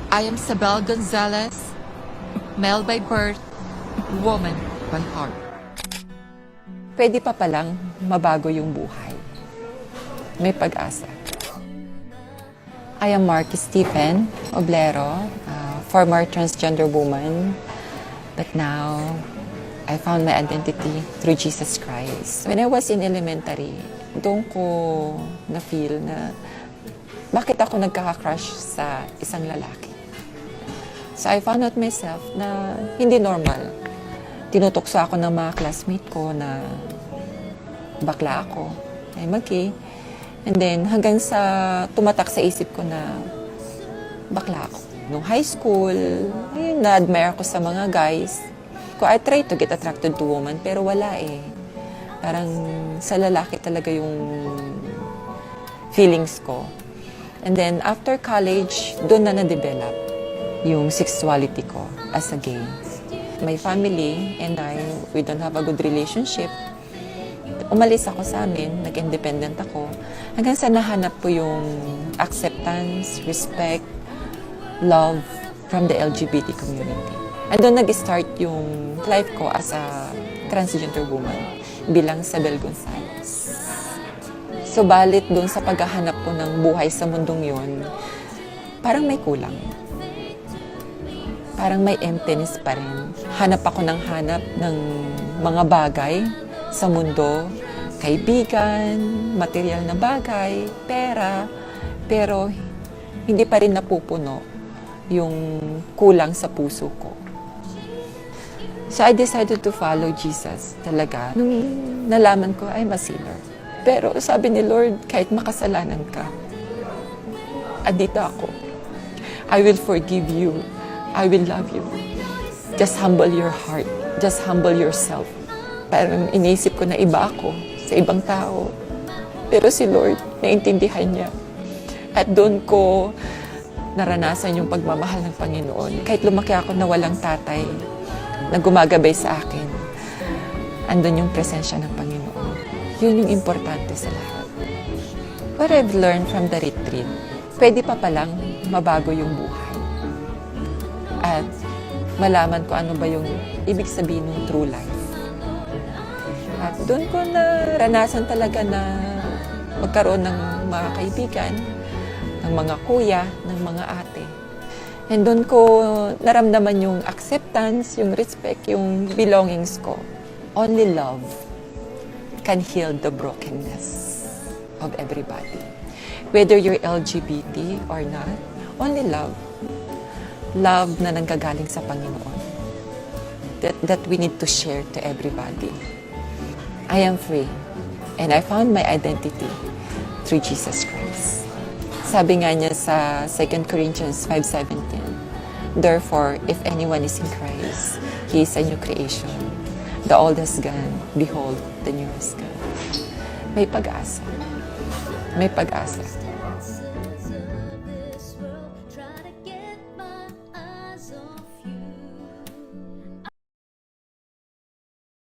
I am Sabel Gonzalez, male by birth, woman by heart. Pwede pa palang mabago yung buhay. May pag-asa. I am Marky Stephen Oblero, former transgender woman, but now I found my identity through Jesus Christ. When I was in elementary, doon ko na-feel na bakit ako nagkaka-crush sa isang lalaki. So I found out myself na hindi normal. Tinutokso ako ng mga classmate ko na bakla ako, ay mag-gay. And then hanggang sa tumatak sa isip ko na bakla ako. Nung high school, na-admire ako sa mga guys. I tried to get attracted to women, pero wala eh. Parang sa lalaki talaga yung feelings ko. And then after college, doon na na-develop yung sexuality ko as a gay. My family and we don't have a good relationship. Umalis ako sa amin, nag-independent ako. Hanggang sa nahanap ko yung acceptance, respect, love from the LGBT community. And doon nag-start yung life ko as a transgender woman bilang Sabel Gonzalez. So balit doon sa paghahanap ko ng buhay sa mundong yon, parang may kulang. Parang may emptiness pa rin. Hanap ako ng hanap ng mga bagay sa mundo, kaibigan, material na bagay, pera, pero hindi pa rin napupuno yung kulang sa puso ko. So I decided to follow Jesus talaga. Nung nalaman ko, I'm a sinner. Pero sabi ni Lord, kahit makasalanan ka, andito ako. I will forgive you. I will love you. Just humble your heart. Just humble yourself. Parang iniisip ko na iba ako sa ibang tao. Pero si Lord, naintindihan niya. At doon ko naranasan yung pagmamahal ng Panginoon. Kahit lumaki ako na walang tatay na gumagabay sa akin, andun yung presensya ng Panginoon. Yun yung importante sa lahat. What I've learned from the retreat, pwede pa palang mabago yung buhay. At malaman ko ano ba yung ibig sabihin ng true life. At doon ko naranasan talaga na magkaroon ng mga kaibigan, ng mga kuya, ng mga ate. And doon ko naramdaman yung acceptance, yung respect, yung belongings ko. Only love can heal the brokenness of everybody. Whether you're LGBT or not, only love. Love na nanggagaling sa Panginoon. That we need to share to everybody. I am free. And I found my identity through Jesus Christ. Sabi nga niya sa 2 Corinthians 5:17, therefore, if anyone is in Christ, he is a new creation. The old has gone, behold, the new has come. May pag-asa. May pag-asa.